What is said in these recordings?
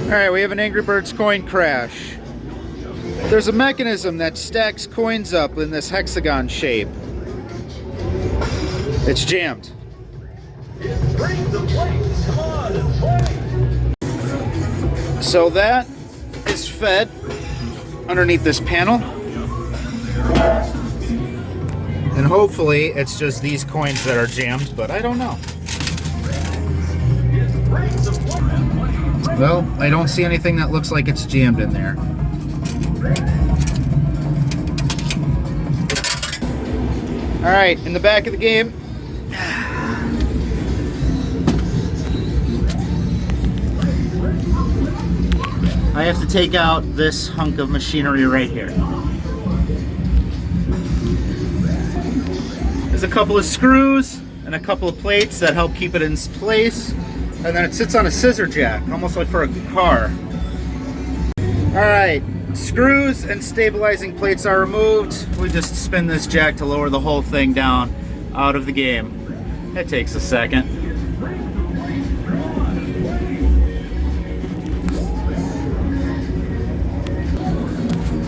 Alright, we have an Angry Birds coin crash. There's a mechanism that stacks coins up in this hexagon shape. It's jammed. So that is fed underneath this panel. And hopefully it's just these coins that are jammed, but I don't know. Well, I don't see anything that looks like it's jammed in there. Alright, in the back of the game, I have to take out this hunk of machinery right here. There's a couple of screws and a couple of plates that help keep it in place. And then it sits on a scissor jack, almost like for a car. Alright, screws and stabilizing plates are removed. We just spin this jack to lower the whole thing down out of the game. It takes a second.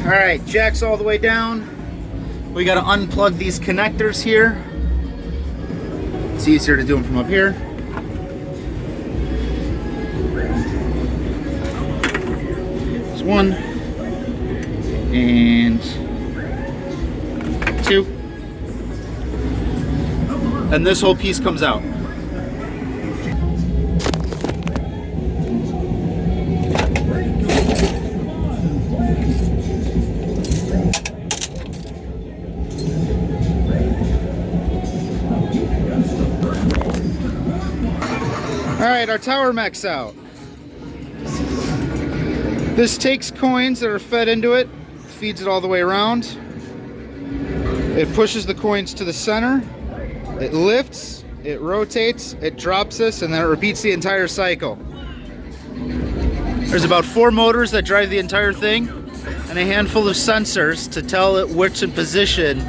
Alright, jack's all the way down. We gotta unplug these connectors here. It's easier to do them from up here. There's one and two. And this whole piece comes out. Alright, our tower mech's out. This takes coins that are fed into it, feeds it all the way around. It pushes the coins to the center. It lifts, it rotates, it drops this, and then it repeats the entire cycle. There's about 4 motors that drive the entire thing, and a handful of sensors to tell it which position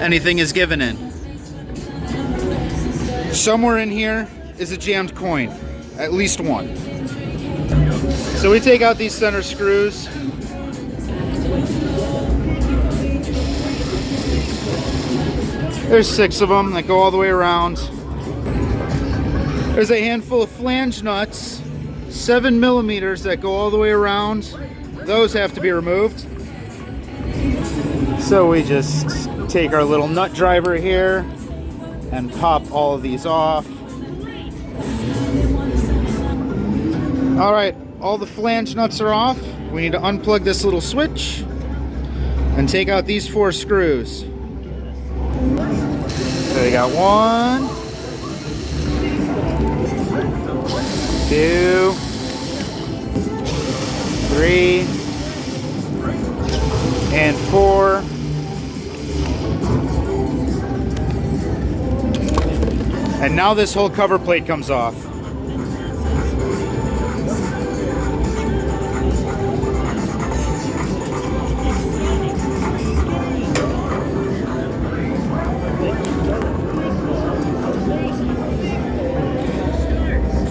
anything is given in. Somewhere in here is a jammed coin, at least one. So we take out these center screws. There's 6 of them that go all the way around. There's a handful of flange nuts, 7 millimeters that go all the way around. Those have to be removed. So we just take our little nut driver here and pop all of these off. Alright, all the flange nuts are off. We need to unplug this little switch and take out these 4 screws. So we got 1, 2, 3, and 4. And now this whole cover plate comes off.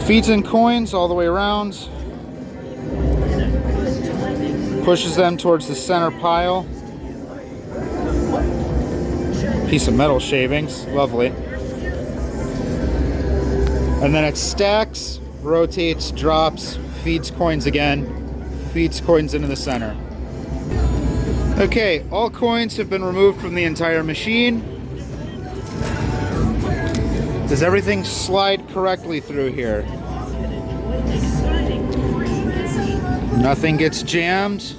Feeds in coins all the way around. Pushes them towards the center pile. Piece of metal shavings, lovely. And then it stacks, rotates, drops, feeds coins again, feeds coins into the center. Okay, all coins have been removed from the entire machine. Does everything slide correctly through here? Nothing gets jammed.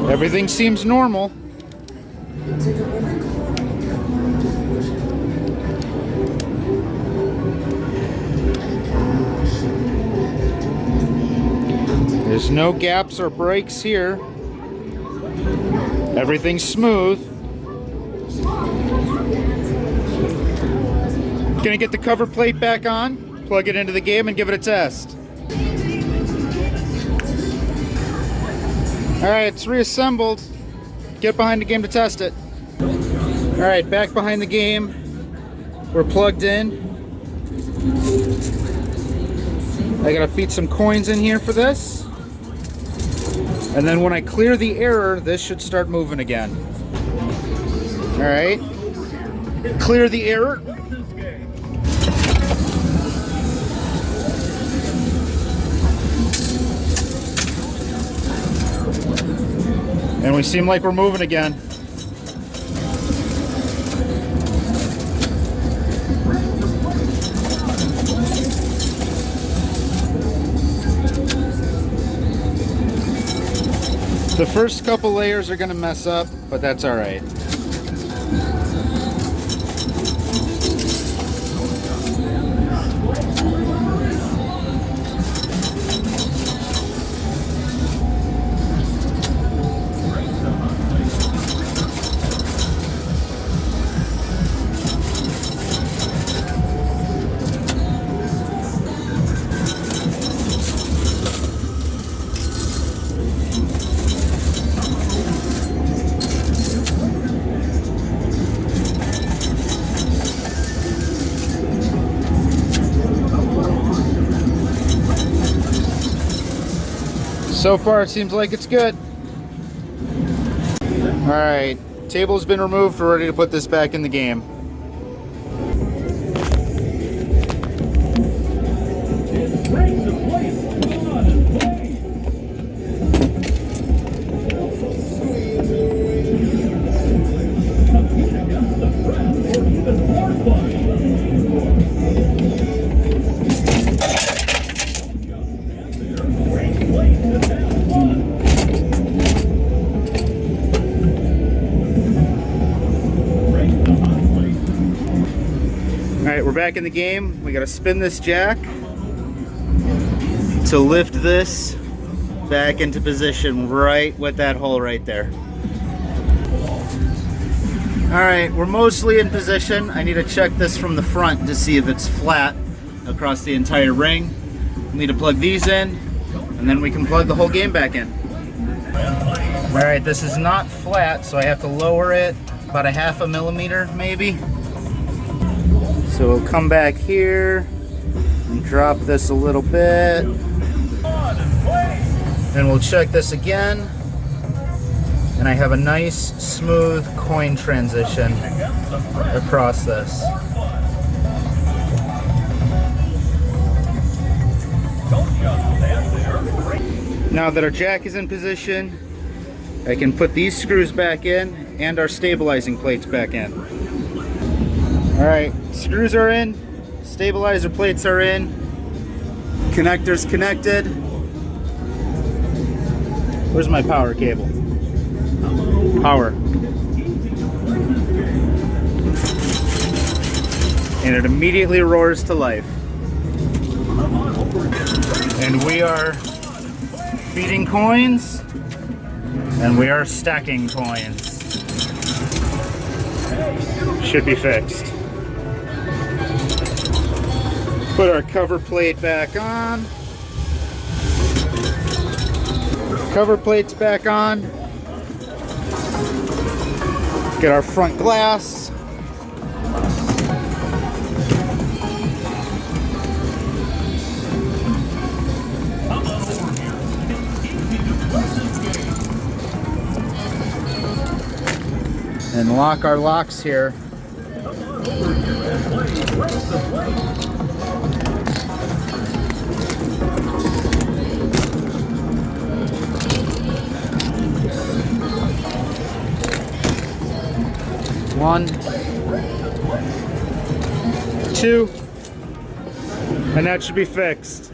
Everything seems normal. There's no gaps or breaks here. Everything's smooth. Gonna get the cover plate back on, plug it into the game, and give it a test. All right, it's reassembled. Get behind the game to test it. All right, back behind the game. We're plugged in. I gotta feed some coins in here for this. And then when I clear the error, this should start moving again. All right, clear the error. And we seem like we're moving again. The first couple layers are going to mess up, but that's all right. So far, it seems like it's good. All right, table's been removed. We're ready to put this back in the game. Alright, we're back in the game. We gotta spin this jack to lift this back into position right with that hole right there. Alright, we're mostly in position. I need to check this from the front to see if it's flat across the entire ring. We need to plug these in, and then we can plug the whole game back in. Alright, this is not flat, so I have to lower it about a 1/2 millimeter maybe. So we'll come back here and drop this a little bit. And we'll check this again. And I have a nice smooth coin transition across this. Now that our jack is in position, I can put these screws back in and our stabilizing plates back in. All right, screws are in, stabilizer plates are in, connectors connected. Where's my power cable? Power. And it immediately roars to life. And we are feeding coins, and we are stacking coins. Should be fixed. Put our cover plate back on. Cover plate's back on. Get our front glass. And lock our locks here. One, two, and that should be fixed.